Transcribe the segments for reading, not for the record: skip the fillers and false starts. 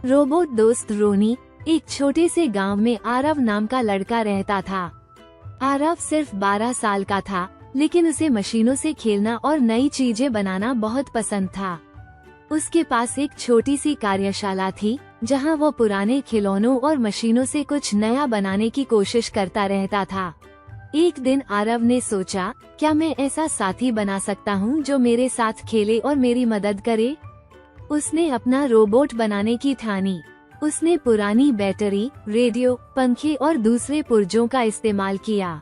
Robot दोस्त रोनी। एक छोटे से गांव में आरव नाम का लड़का रहता था। आरव सिर्फ 12 साल का था, लेकिन उसे मशीनों से खेलना और नई चीजें बनाना बहुत पसंद था। उसके पास एक छोटी सी कार्यशाला थी, जहां वो पुराने खिलौनों और मशीनों से कुछ नया बनाने की कोशिश करता रहता था। एक दिन आरव ने सोचा, क्या मैं ऐसा साथी बना सकता हूं जो मेरे साथ खेले और मेरी मदद करे। उसने अपना रोबोट बनाने की ठानी। उसने पुरानी बैटरी, रेडियो, पंखे और दूसरे पुर्जों का इस्तेमाल किया।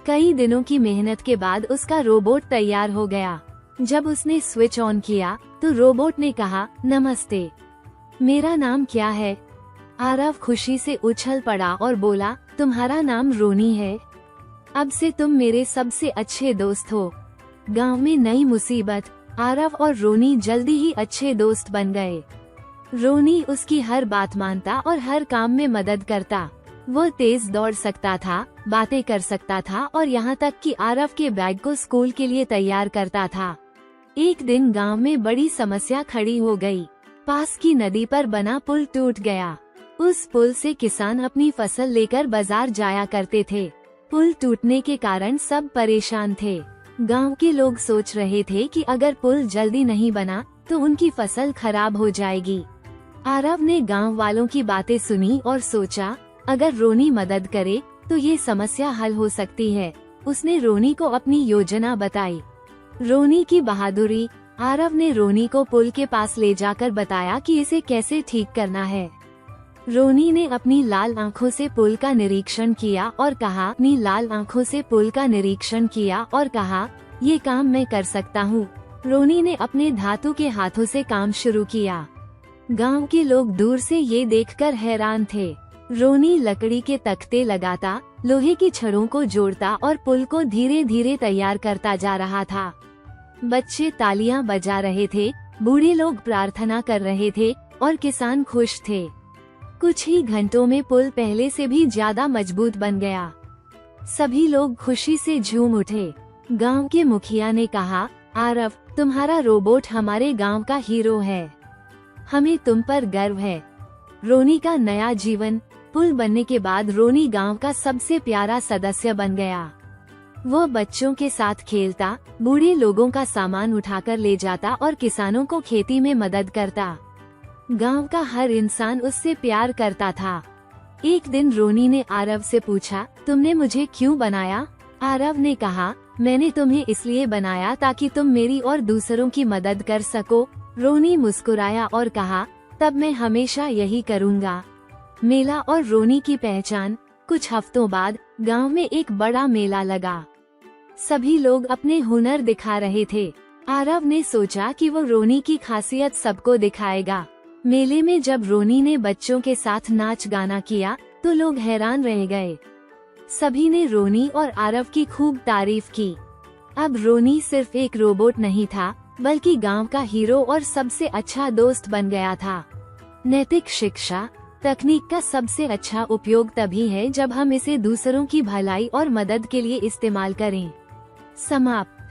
कई दिनों की मेहनत के बाद उसका रोबोट तैयार हो गया। जब उसने स्विच ऑन किया तो रोबोट ने कहा, नमस्ते, मेरा नाम क्या है। आरव खुशी से उछल पड़ा और बोला, तुम्हारा नाम रोनी है। अब से तुम मेरे सबसे अच्छे दोस्त हो। गांव में नई मुसीबत। आरव और रोनी जल्दी ही अच्छे दोस्त बन गए। रोनी उसकी हर बात मानता और हर काम में मदद करता। वो तेज दौड़ सकता था, बातें कर सकता था और यहाँ तक कि आरव के बैग को स्कूल के लिए तैयार करता था। एक दिन गांव में बड़ी समस्या खड़ी हो गई। पास की नदी पर बना पुल टूट गया। उस पुल से किसान अपनी फसल लेकर बाजार जाया करते थे। पुल टूटने के कारण सब परेशान थे। गांव के लोग सोच रहे थे कि अगर पुल जल्दी नहीं बना तो उनकी फसल खराब हो जाएगी। आरव ने गांव वालों की बातें सुनी और सोचा, अगर रोनी मदद करे तो ये समस्या हल हो सकती है। उसने रोनी को अपनी योजना बताई। रोनी की बहादुरी। आरव ने रोनी को पुल के पास ले जाकर बताया कि इसे कैसे ठीक करना है। रोनी ने अपनी लाल आँखों से पुल का निरीक्षण किया और कहा, ये काम मैं कर सकता हूँ। रोनी ने अपने धातु के हाथों से काम शुरू किया। गांव के लोग दूर से ये देखकर हैरान थे। रोनी लकड़ी के तख्ते लगाता, लोहे की छड़ों को जोड़ता और पुल को धीरे धीरे तैयार करता जा रहा था। बच्चे तालियां बजा रहे थे, बूढ़े लोग प्रार्थना कर रहे थे और किसान खुश थे। कुछ ही घंटों में पुल पहले से भी ज्यादा मजबूत बन गया। सभी लोग खुशी से झूम उठे। गांव के मुखिया ने कहा, आरव, तुम्हारा रोबोट हमारे गांव का हीरो है। हमें तुम पर गर्व है। रोनी का नया जीवन। पुल बनने के बाद रोनी गांव का सबसे प्यारा सदस्य बन गया। वो बच्चों के साथ खेलता, बूढ़े लोगों का सामान उठाकर ले जाता और किसानों को खेती में मदद करता। गांव का हर इंसान उससे प्यार करता था। एक दिन रोनी ने आरव से पूछा, तुमने मुझे क्यों बनाया? आरव ने कहा, मैंने तुम्हें इसलिए बनाया ताकि तुम मेरी और दूसरों की मदद कर सको। रोनी मुस्कुराया और कहा, तब मैं हमेशा यही करूँगा। मेला और रोनी की पहचान। कुछ हफ्तों बाद गांव में एक बड़ा मेला लगा। सभी लोग अपने हुनर दिखा रहे थे। आरव ने सोचा कि वो रोनी की खासियत सबको दिखाएगा। मेले में जब रोनी ने बच्चों के साथ नाच गाना किया तो लोग हैरान रह गए। सभी ने रोनी और आरव की खूब तारीफ की। अब रोनी सिर्फ एक रोबोट नहीं था, बल्कि गांव का हीरो और सबसे अच्छा दोस्त बन गया था। नैतिक शिक्षा। तकनीक का सबसे अच्छा उपयोग तभी है जब हम इसे दूसरों की भलाई और मदद के लिए इस्तेमाल करें। समाप्त।